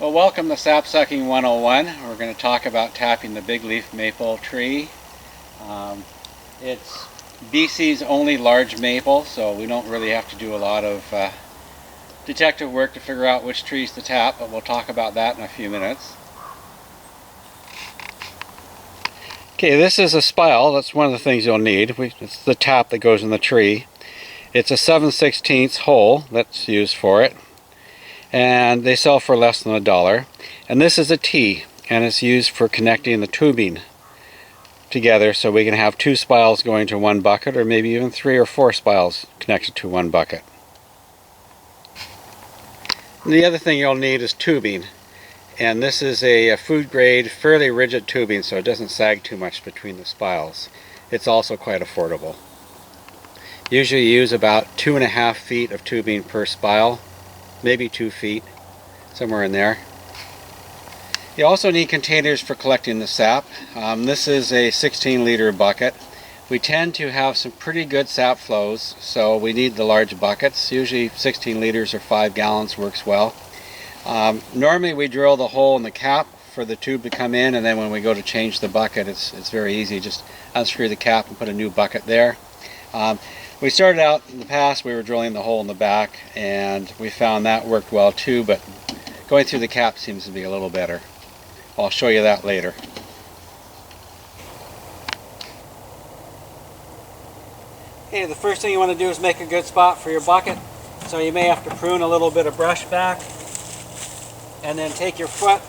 Well, welcome to Sap Sucking 101. We're going to talk about tapping the bigleaf maple tree. It's BC's only large maple, so we don't really have to do a lot of detective work to figure out which trees to tap, but we'll talk about that in a few minutes. Okay, this is a spile. That's one of the things you'll need. It's the tap that goes in the tree. It's a 7/16 hole that's used for it, and they sell for less than $1. And this is a T, and it's used for connecting the tubing together so we can have 2 spiles going to one bucket, or maybe even 3 or 4 spiles connected to one bucket. And the other thing you'll need is tubing, and this is a food grade, fairly rigid tubing, so it doesn't sag too much between the spiles. It's also quite affordable. Usually you use about 2.5 feet of tubing per spile, maybe 2 feet, somewhere in there. You also need containers for collecting the sap. This is a 16-liter bucket. We tend to have some pretty good sap flows, so we need the large buckets. Usually 16 liters or 5 gallons works well. Normally we drill the hole in the cap for the tube to come in, and then when we go to change the bucket, it's very easy. Just unscrew the cap and put a new bucket there. We started out in the past, we were drilling the hole in the back, and we found that worked well too, but going through the cap seems to be a little better. I'll show you that later. Okay, the first thing you want to do is make a good spot for your bucket. So you may have to prune a little bit of brush back, and then take your foot,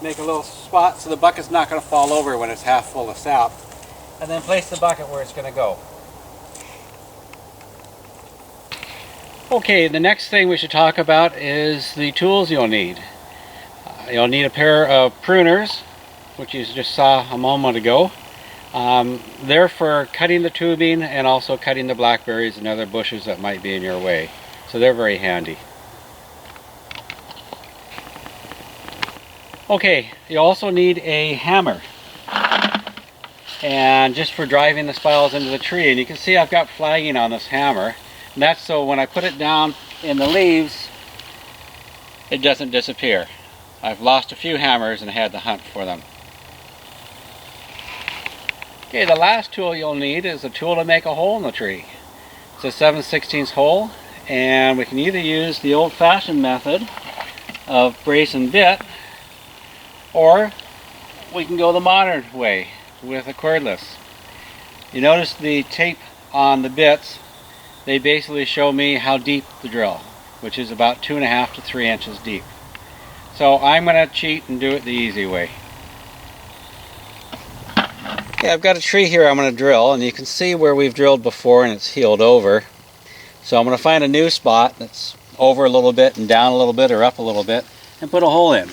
make a little spot so the bucket's not going to fall over when it's half full of sap, and then place the bucket where it's going to go. Okay, the next thing we should talk about is the tools you'll need. You'll need a pair of pruners, which you just saw a moment ago. They're for cutting the tubing and also cutting the blackberries and other bushes that might be in your way. So they're very handy. Okay, you also need a hammer, and just for driving the spiles into the tree. And you can see I've got flagging on this hammer. And that's so when I put it down in the leaves, it doesn't disappear. I've lost a few hammers and had to hunt for them. Okay, the last tool you'll need is a tool to make a hole in the tree. It's a 7/16 hole, and we can either use the old-fashioned method of brace and bit, or we can go the modern way with a cordless. You notice the tape on the bits. They basically show me how deep the drill, which is about 2.5 to 3 inches deep. So I'm going to cheat and do it the easy way. Okay, I've got a tree here I'm going to drill, and you can see where we've drilled before and it's healed over. So I'm going to find a new spot that's over a little bit and down a little bit or up a little bit and put a hole in.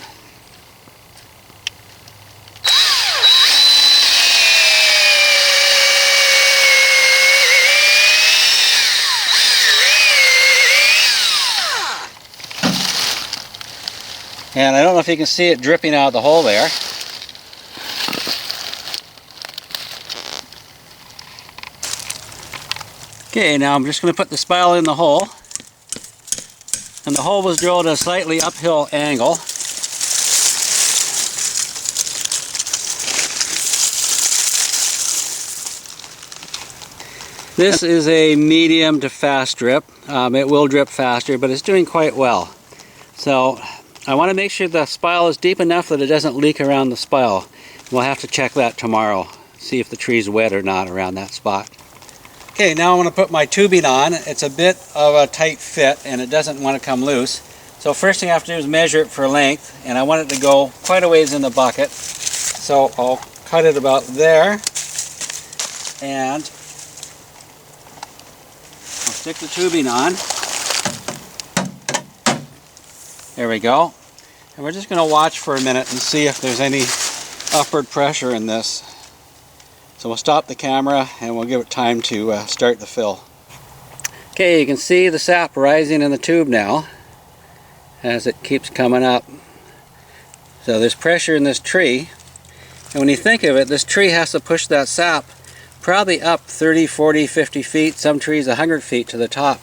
And I don't know if you can see it dripping out of the hole there. Okay, now I'm just going to put the spile in the hole. And the hole was drilled at a slightly uphill angle. This is a medium to fast drip. It will drip faster, but it's doing quite well. So I want to make sure the spile is deep enough that it doesn't leak around the spile. We'll have to check that tomorrow, see if the tree's wet or not around that spot. Okay, now I'm going to put my tubing on. It's a bit of a tight fit and it doesn't want to come loose. So first thing I have to do is measure it for length, and I want it to go quite a ways in the bucket. So I'll cut it about there, and I'll stick the tubing on. There we go. And we're just going to watch for a minute and see if there's any upward pressure in this. So we'll stop the camera and we'll give it time to start the fill. Okay, you can see the sap rising in the tube now as it keeps coming up. So there's pressure in this tree, and when you think of it, this tree has to push that sap probably up 30, 40, 50 feet, some trees 100 feet to the top.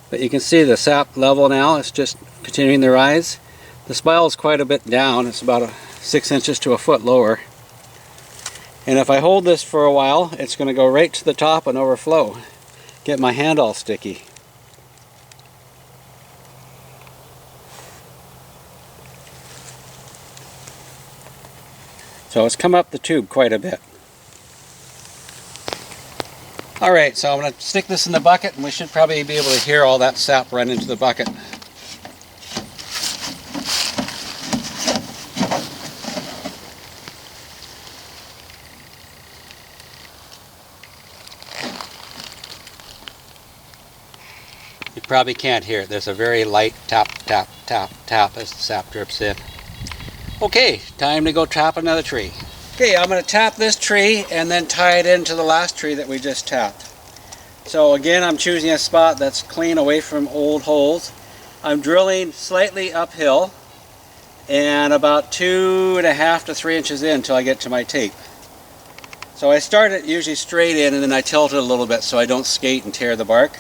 But you can see the sap level now, it's just continuing to rise. The spile is quite a bit down. It's about 6 inches to a foot lower. And if I hold this for a while, it's going to go right to the top and overflow. Get my hand all sticky. So it's come up the tube quite a bit. Alright, so I'm going to stick this in the bucket, and we should probably be able to hear all that sap run into the bucket. You probably can't hear it. There's a very light tap, tap, tap, tap as the sap drips in. Okay, time to go tap another tree. Okay, I'm going to tap this tree and then tie it into the last tree that we just tapped. So again, I'm choosing a spot that's clean away from old holes. I'm drilling slightly uphill and about 2.5 to 3 inches in until I get to my tape. So I start it usually straight in, and then I tilt it a little bit so I don't skate and tear the bark.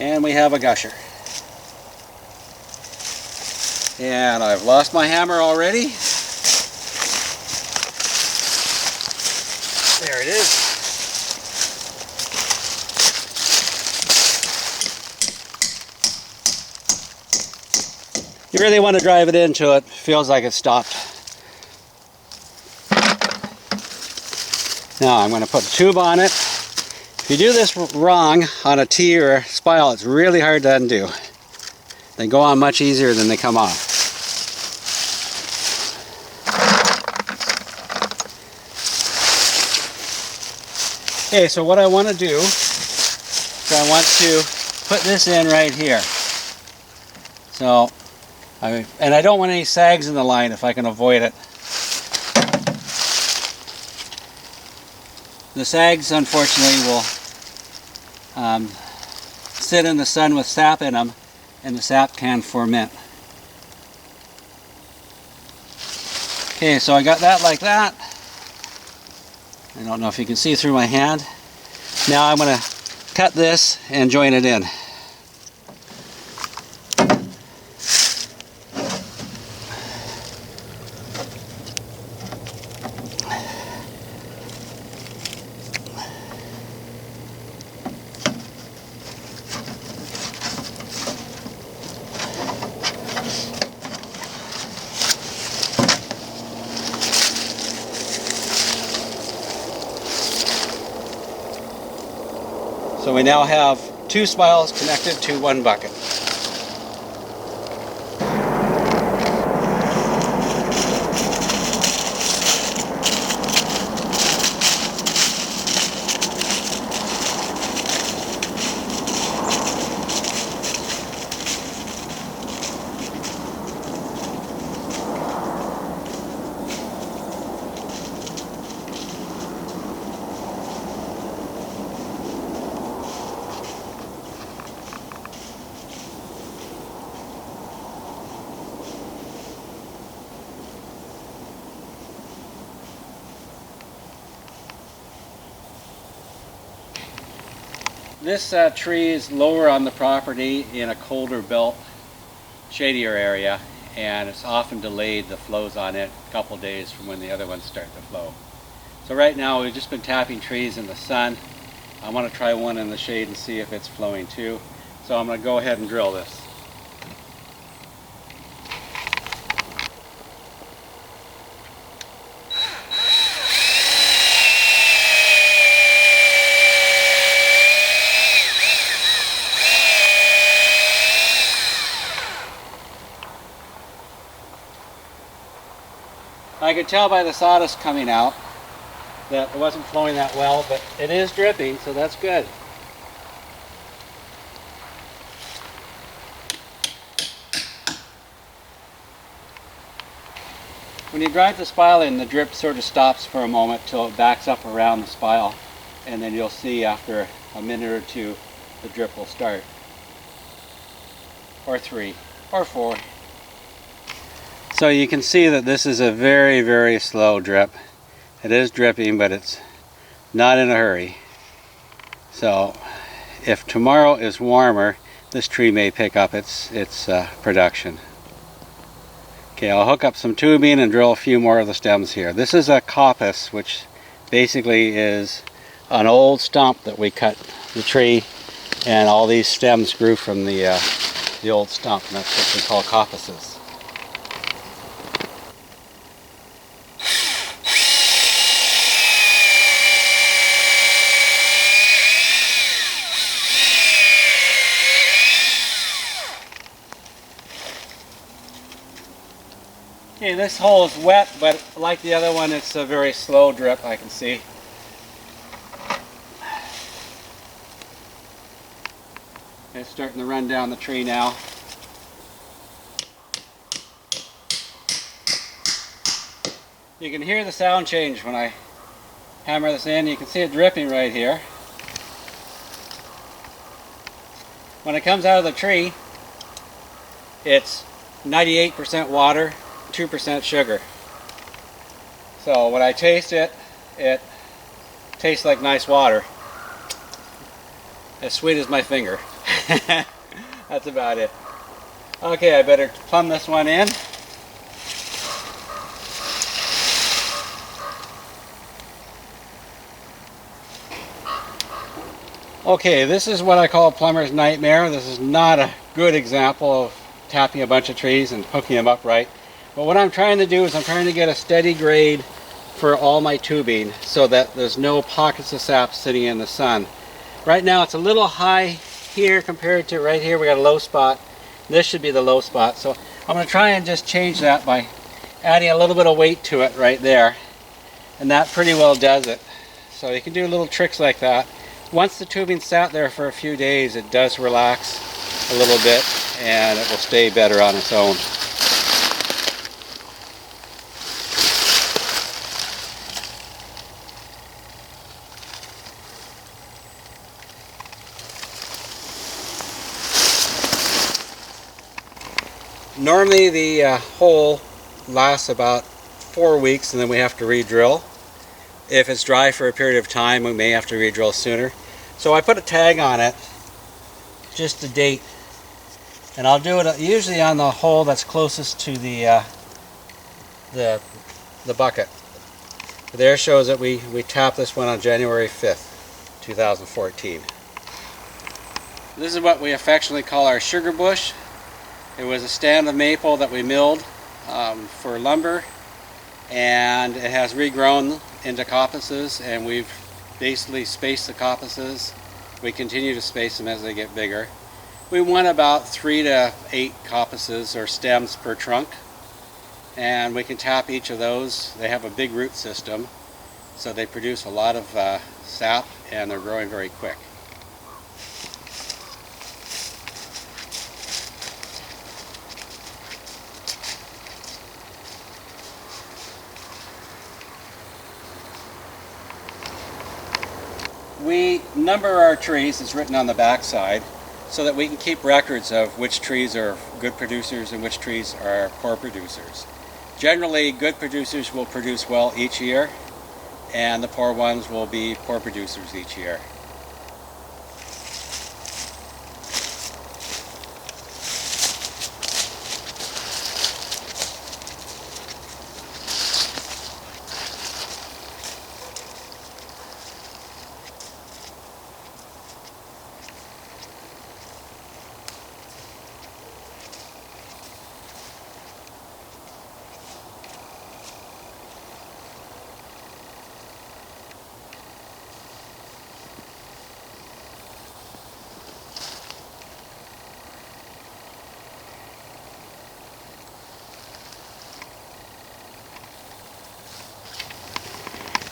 And we have a gusher. And I've lost my hammer already. There it is. You really want to drive it into it. Feels like it's stopped. Now I'm going to put a tube on it. If you do this wrong on a T or a spile, it's really hard to undo. They go on much easier than they come off. Okay, so what I want to do is I want to put this in right here. So, and I don't want any sags in the line if I can avoid it. The sags, unfortunately, will sit in the sun with sap in them, and the sap can ferment. Okay, so I got that like that. I don't know if you can see through my hand. Now I'm going to cut this and join it in. So we now have 2 spiles connected to 1 bucket. This tree is lower on the property in a colder belt, shadier area, and it's often delayed, the flows on it, a couple days from when the other ones start to flow. So right now we've just been tapping trees in the sun. I want to try one in the shade and see if it's flowing too. So I'm going to go ahead and drill this. I could tell by the sawdust coming out that it wasn't flowing that well, but it is dripping, so that's good. When you drive the spile in, the drip sort of stops for a moment till it backs up around the spile, and then you'll see after a minute or two the drip will start. Or 3, or 4. So you can see that this is a very, very slow drip. It is dripping, but it's not in a hurry. So if tomorrow is warmer, this tree may pick up its production. Okay, I'll hook up some tubing and drill a few more of the stems here. This is a coppice, which basically is an old stump that we cut the tree, and all these stems grew from the old stump, and that's what we call coppices. Okay, this hole is wet, but like the other one, it's a very slow drip, I can see. It's starting to run down the tree now. You can hear the sound change when I hammer this in. You can see it dripping right here. When it comes out of the tree, it's 98% water, 2% sugar. So when I taste it, it tastes like nice water. As sweet as my finger. That's about it. Okay, I better plumb this one in. Okay, this is what I call a plumber's nightmare. This is not a good example of tapping a bunch of trees and hooking them up right. But what I'm trying to do is I'm trying to get a steady grade for all my tubing so that there's no pockets of sap sitting in the sun. Right now it's a little high here compared to right here. We got a low spot. This should be the low spot. So I'm going to try and just change that by adding a little bit of weight to it right there. And that pretty well does it. So you can do little tricks like that. Once the tubing sat there for a few days, it does relax a little bit and it will stay better on its own. Normally the hole lasts about 4 weeks and then we have to re-drill. If it's dry for a period of time, we may have to re-drill sooner. So I put a tag on it, just a date, and I'll do it usually on the hole that's closest to the bucket. There shows that we tapped this one on January 5th, 2014. This is what we affectionately call our sugar bush. It was a stand of maple that we milled for lumber, and it has regrown into coppices, and we've basically spaced the coppices. We continue to space them as they get bigger. We want about 3 to 8 coppices or stems per trunk, and we can tap each of those. They have a big root system, so they produce a lot of sap, and they're growing very quick. We number our trees, it's written on the back side, so that we can keep records of which trees are good producers and which trees are poor producers. Generally, good producers will produce well each year, and the poor ones will be poor producers each year.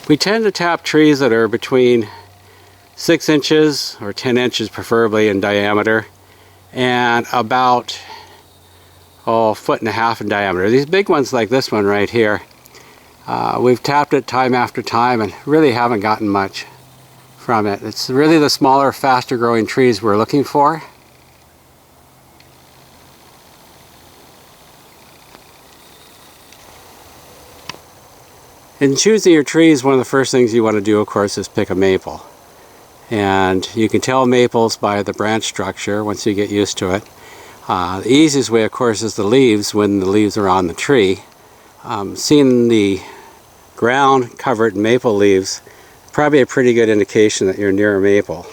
We tend to tap trees that are between 6 inches or 10 inches preferably in diameter, and about a foot and a half in diameter. These big ones like this one right here, we've tapped it time after time and really haven't gotten much from it. It's really the smaller, faster growing trees we're looking for. In choosing your trees, one of the first things you want to do, of course, is pick a maple. And you can tell maples by the branch structure once you get used to it. The easiest way, of course, is the leaves when the leaves are on the tree. Seeing the ground covered in maple leaves, probably a pretty good indication that you're near a maple.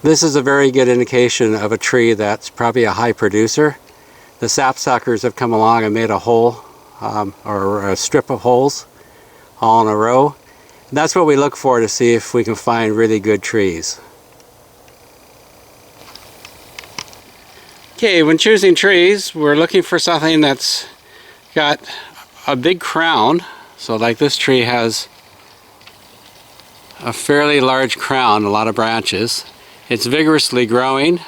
This is a very good indication of a tree that's probably a high producer. The sapsuckers have come along and made a hole or a strip of holes all in a row. And that's what we look for to see if we can find really good trees. Okay, when choosing trees, we're looking for something that's got a big crown. So like this tree has a fairly large crown, a lot of branches. It's vigorously growing,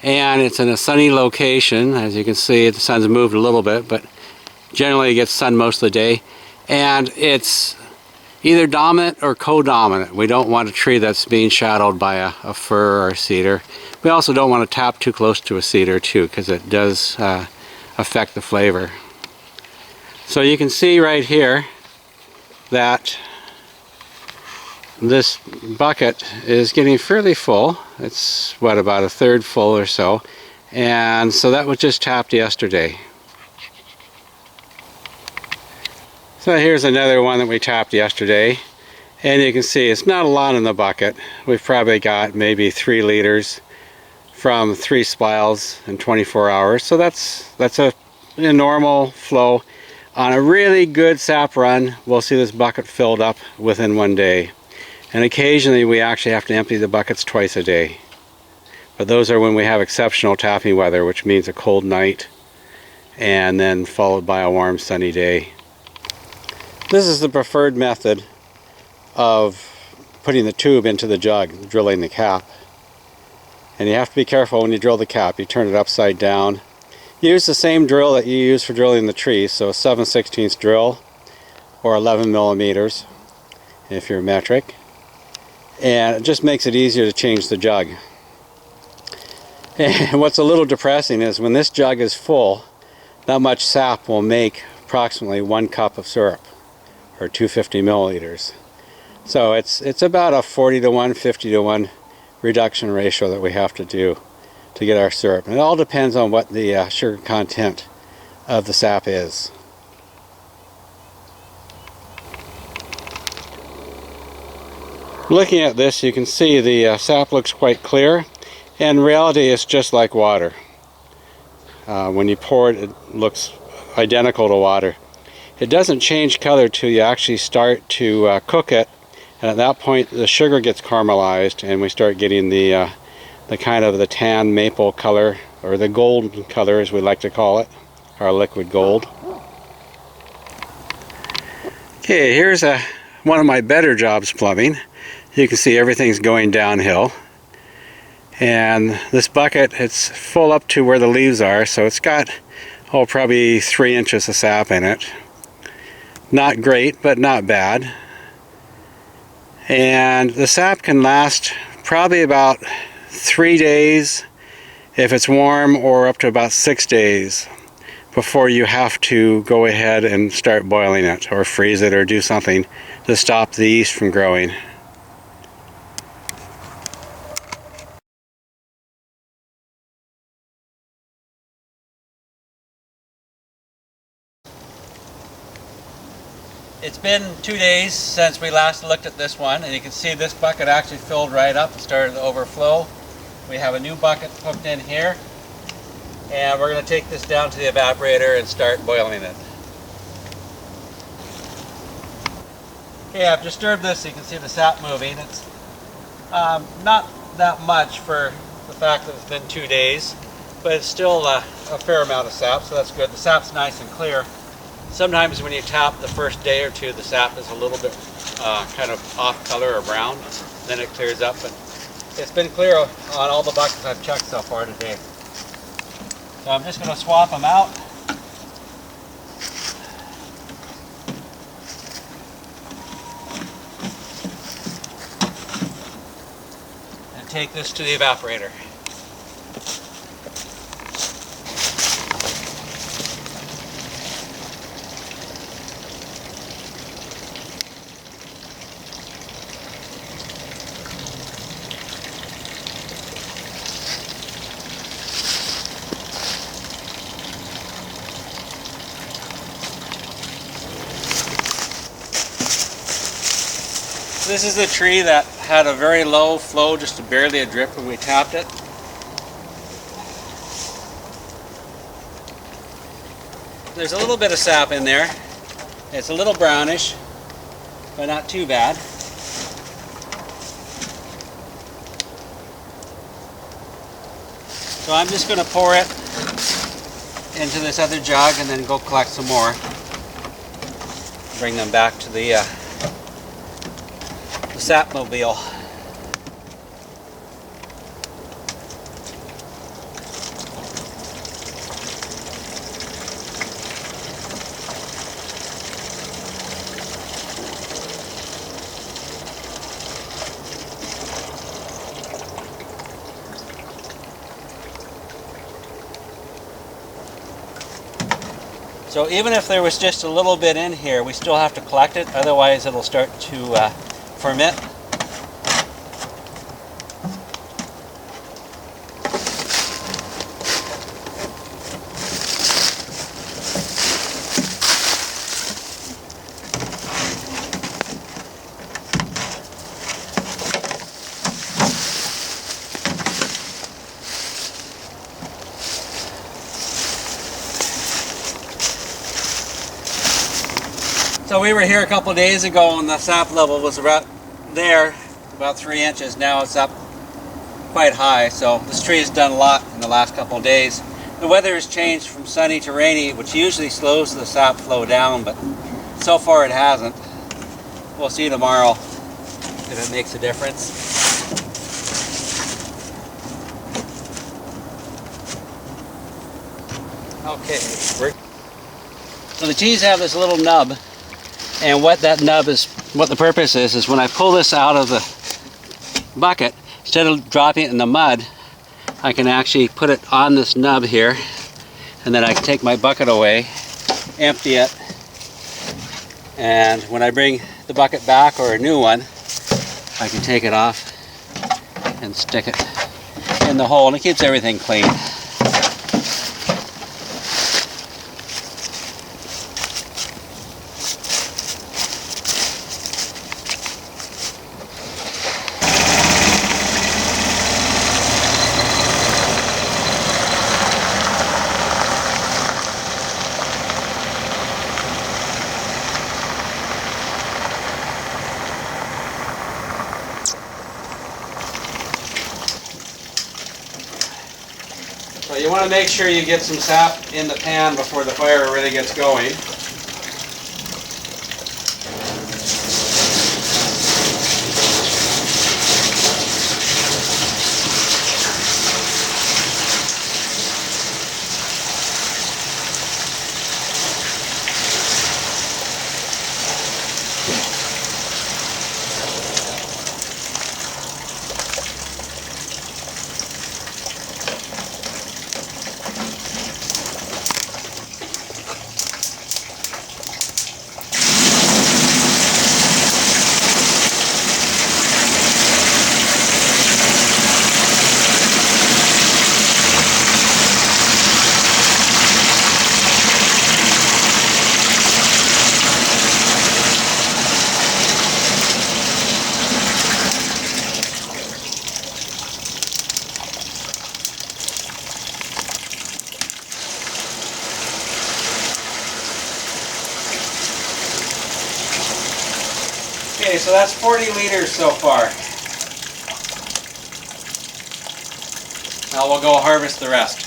and it's in a sunny location. As you can see, the sun's moved a little bit, but generally it gets sun most of the day. And it's either dominant or co-dominant. We don't want a tree that's being shadowed by a fir or a cedar. We also don't want to tap too close to a cedar too, because it does affect the flavor. So you can see right here that this bucket is getting fairly full. It's what, about a third full or so. And so that was just tapped yesterday. So here's another one that we tapped yesterday. And you can see it's not a lot in the bucket. We've probably got maybe 3 liters from 3 spiles in 24 hours. So that's a normal flow. On a really good sap run, we'll see this bucket filled up within 1 day. And occasionally we actually have to empty the buckets twice a day. But those are when we have exceptional tapping weather, which means a cold night and then followed by a warm sunny day. This is the preferred method of putting the tube into the jug, drilling the cap. And you have to be careful when you drill the cap. You turn it upside down. Use the same drill that you use for drilling the tree, so a 7/16 drill or 11 millimeters if you're metric. And it just makes it easier to change the jug. And what's a little depressing is when this jug is full, that much sap will make approximately 1 cup of syrup, or 250 milliliters. So it's about a 40 to 1, 50 to 1 reduction ratio that we have to do to get our syrup. And it all depends on what the sugar content of the sap is. Looking at this, you can see the sap looks quite clear. In reality, it's just like water. When you pour it, it looks identical to water. It doesn't change color till you actually start to cook it, and at that point the sugar gets caramelized and we start getting the kind of the tan maple color, or the gold color as we like to call it, our liquid gold. Okay, here's one of my better jobs plumbing. You can see everything's going downhill. And this bucket, it's full up to where the leaves are, so it's got, probably 3 inches of sap in it. Not great, but not bad. And the sap can last probably about 3 days if it's warm, or up to about 6 days before you have to go ahead and start boiling it or freeze it or do something to stop the yeast from growing. It's been 2 days since we last looked at this one, and you can see this bucket actually filled right up and started to overflow. We have a new bucket hooked in here, and we're going to take this down to the evaporator and start boiling it. Okay, I've disturbed this so you can see the sap moving. It's not that much for the fact that it's been 2 days, but it's still a fair amount of sap, so that's good. The sap's nice and clear. Sometimes when you tap the first day or two, the sap is a little bit kind of off color or brown. Then it clears up, but it's been clear on all the buckets I've checked so far today. So I'm just going to swap them out. And take this to the evaporator. This is the tree that had a very low flow, just barely a drip when we tapped it. There's a little bit of sap in there. It's a little brownish, but not too bad. So I'm just going to pour it into this other jug and then go collect some more. Bring them back to the sapmobile. So even if there was just a little bit in here, we still have to collect it, otherwise it'll start to ferment. So we were here a couple days ago and the sap level was about there, about 3 inches. Now it's up quite high, so this tree has done a lot in the last couple of days. The weather has changed from sunny to rainy, which usually slows the sap flow down, but so far it hasn't. We'll see tomorrow if it makes a difference. Okay, so the teas have this little nub. And what that nub is, what the purpose is when I pull this out of the bucket, instead of dropping it in the mud, I can actually put it on this nub here, and then I can take my bucket away, empty it, and when I bring the bucket back, or a new one, I can take it off and stick it in the hole, and it keeps everything clean. So you want to make sure you get some sap in the pan before the fire really gets going. Okay, so that's 40 liters so far. Now we'll go harvest the rest.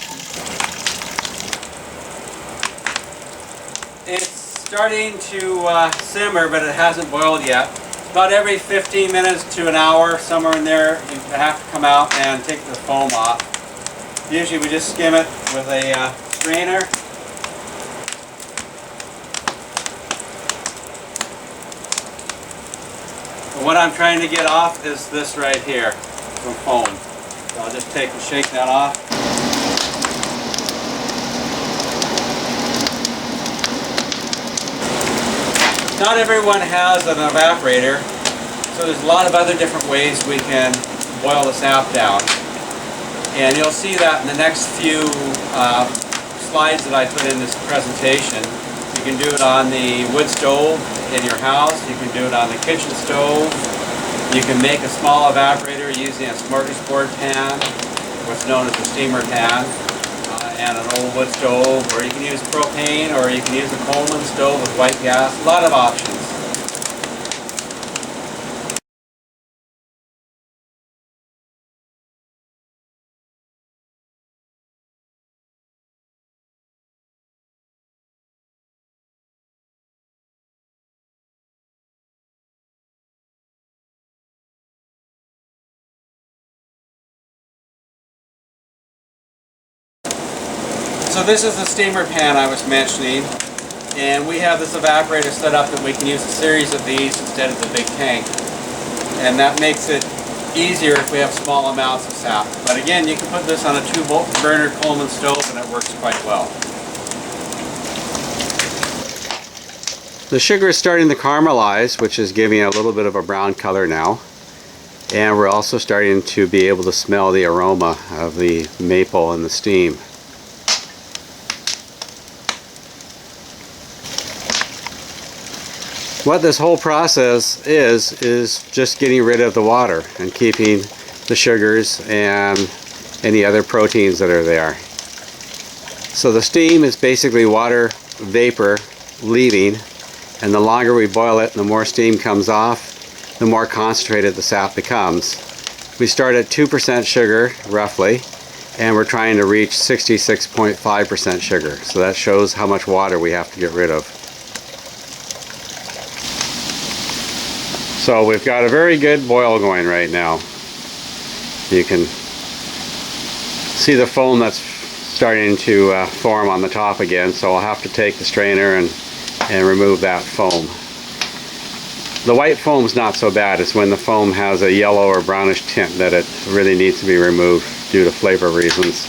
It's starting to simmer, but it hasn't boiled yet. About every 15 minutes to an hour, somewhere in there, you have to come out and take the foam off. Usually we just skim it with a strainer. What I'm trying to get off is this right here, some foam. So I'll just take and shake that off. Not everyone has an evaporator, so there's a lot of other different ways we can boil the sap down. And you'll see that in the next few slides that I put in this presentation. You can do it on the wood stove in your house, you can do it on the kitchen stove, You can make a small evaporator using a smorgasbord pan, what's known as a steamer pan, and an old wood stove, or you can use propane, or you can use a Coleman stove with white gas. A lot of options. So this is the steamer pan I was mentioning, and we have this evaporator set up that we can use a series of these instead of the big tank, and that makes it easier if we have small amounts of sap. But again, you can put this on a 2-burner Coleman stove and it works quite well. The sugar is starting to caramelize, which is giving it a little bit of a brown color now. And we're also starting to be able to smell the aroma of the maple and the steam. What this whole process is just getting rid of the water and keeping the sugars and any other proteins that are there. So the steam is basically water vapor leaving, and the longer we boil it and the more steam comes off, the more concentrated the sap becomes. We start at 2% sugar roughly, and we're trying to reach 66.5% sugar. So that shows how much water we have to get rid of. So we've got a very good boil going right now. You can see the foam that's starting to form on the top again, so I'll have to take the strainer and remove that foam. The white foam's not so bad. It's when the foam has a yellow or brownish tint that it really needs to be removed due to flavor reasons.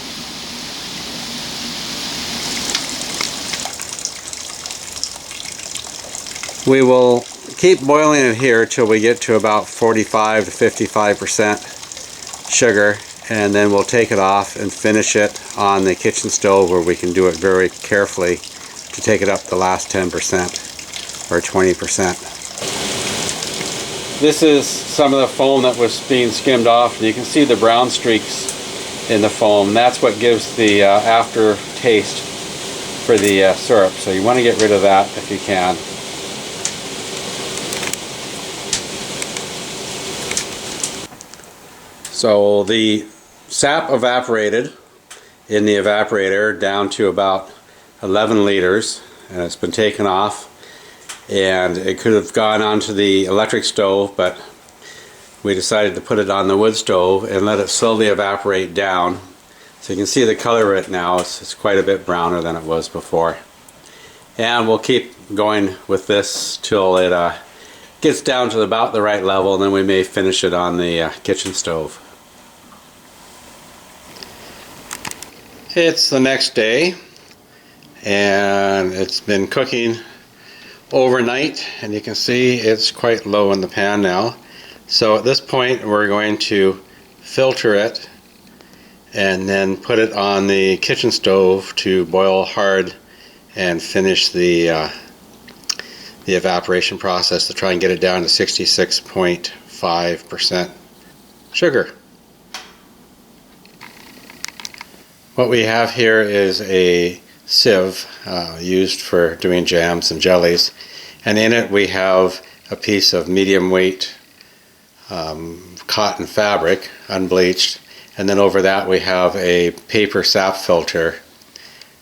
We will keep boiling it here till we get to about 45 to 55% sugar, and then we'll take it off and finish it on the kitchen stove, where we can do it very carefully to take it up the last 10% or 20%. This is some of the foam that was being skimmed off, and you can see the brown streaks in the foam. That's what gives the aftertaste for the syrup, so you want to get rid of that if you can. So the sap evaporated in the evaporator down to about 11 liters, and it's been taken off, and it could have gone onto the electric stove, but we decided to put it on the wood stove and let it slowly evaporate down. So you can see the color of it now. It's quite a bit browner than it was before. And we'll keep going with this till it gets down to about the right level, and then we may finish it on the kitchen stove. It's the next day, and it's been cooking overnight, and you can see it's quite low in the pan now. So at this point we're going to filter it and then put it on the kitchen stove to boil hard and finish the evaporation process to try and get it down to 66.5% sugar. What we have here is a sieve used for doing jams and jellies, and in it we have a piece of medium weight cotton fabric, unbleached, and then over that we have a paper sap filter,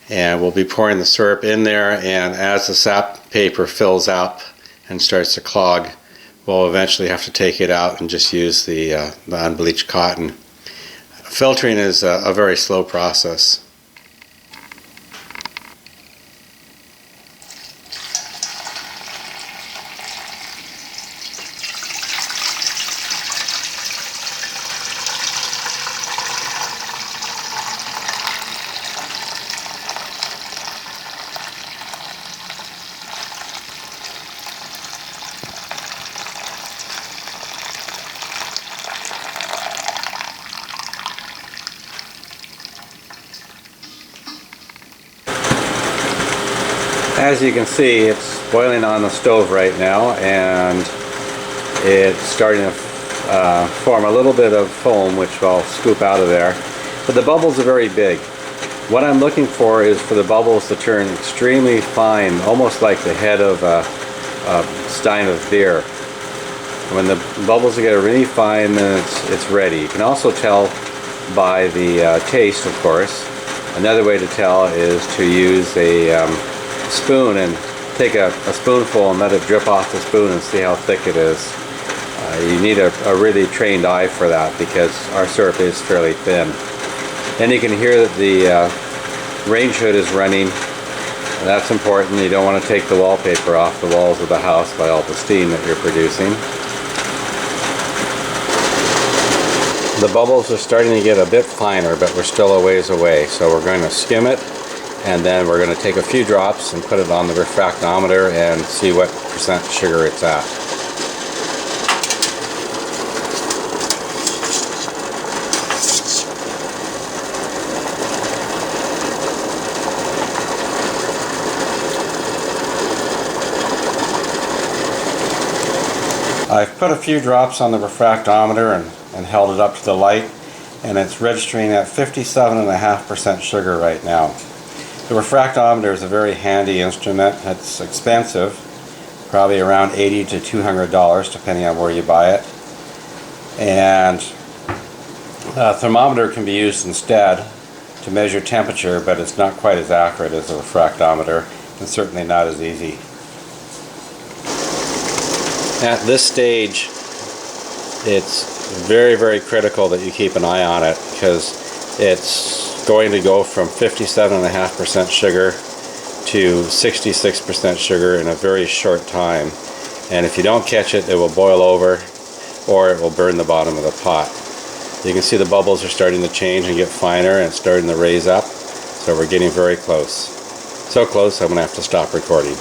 and we'll be pouring the syrup in there, and as the sap paper fills up and starts to clog, we'll eventually have to take it out and just use the unbleached cotton. Filtering is a very slow process. As you can see, it's boiling on the stove right now, and it's starting to form a little bit of foam, which I'll scoop out of there. But the bubbles are very big. What I'm looking for is for the bubbles to turn extremely fine, almost like the head of a stein of beer. When the bubbles get really fine, then it's ready. You can also tell by the taste, of course. Another way to tell is to use a spoon and take a spoonful and let it drip off the spoon and see how thick it is. You need a really trained eye for that because our syrup is fairly thin. Then you can hear that the range hood is running. That's important. You don't want to take the wallpaper off the walls of the house by all the steam that you're producing. The bubbles are starting to get a bit finer, but we're still a ways away. So we're going to skim it, and then we're going to take a few drops and put it on the refractometer and see what percent sugar it's at. I've put a few drops on the refractometer and held it up to the light, and it's registering at 57.5% sugar right now. The refractometer is a very handy instrument. It's expensive, probably around $80 to $200 depending on where you buy it. And a thermometer can be used instead to measure temperature, but it's not quite as accurate as a refractometer and certainly not as easy. At this stage, it's very critical that you keep an eye on it because it's going to go from 57.5% sugar to 66% sugar in a very short time. And if you don't catch it, it will boil over or it will burn the bottom of the pot. You can see the bubbles are starting to change and get finer and starting to raise up. So we're getting very close. So close, I'm going to have to stop recording.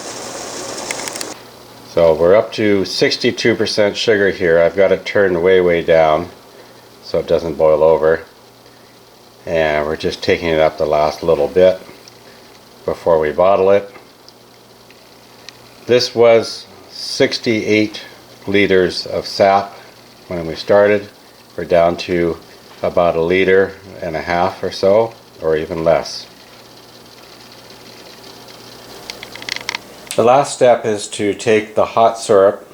So we're up to 62% sugar here. I've got it turned way down so it doesn't boil over. And we're just taking it up the last little bit before we bottle it. This was 68 liters of sap when we started. We're down to about 1.5 liters or so, or even less. The last step is to take the hot syrup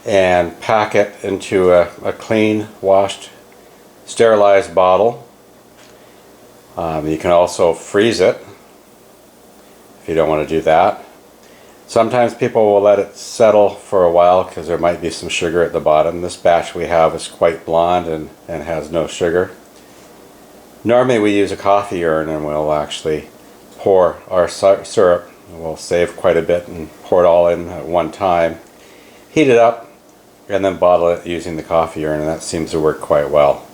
and pack it into a clean, washed, sterilized bottle. You can also freeze it if you don't want to do that. Sometimes people will let it settle for a while because there might be some sugar at the bottom. This batch we have is quite blonde and has no sugar. Normally we use a coffee urn and we'll actually pour our syrup. We'll save quite a bit and pour it all in at one time, heat it up, and then bottle it using the coffee urn, and that seems to work quite well.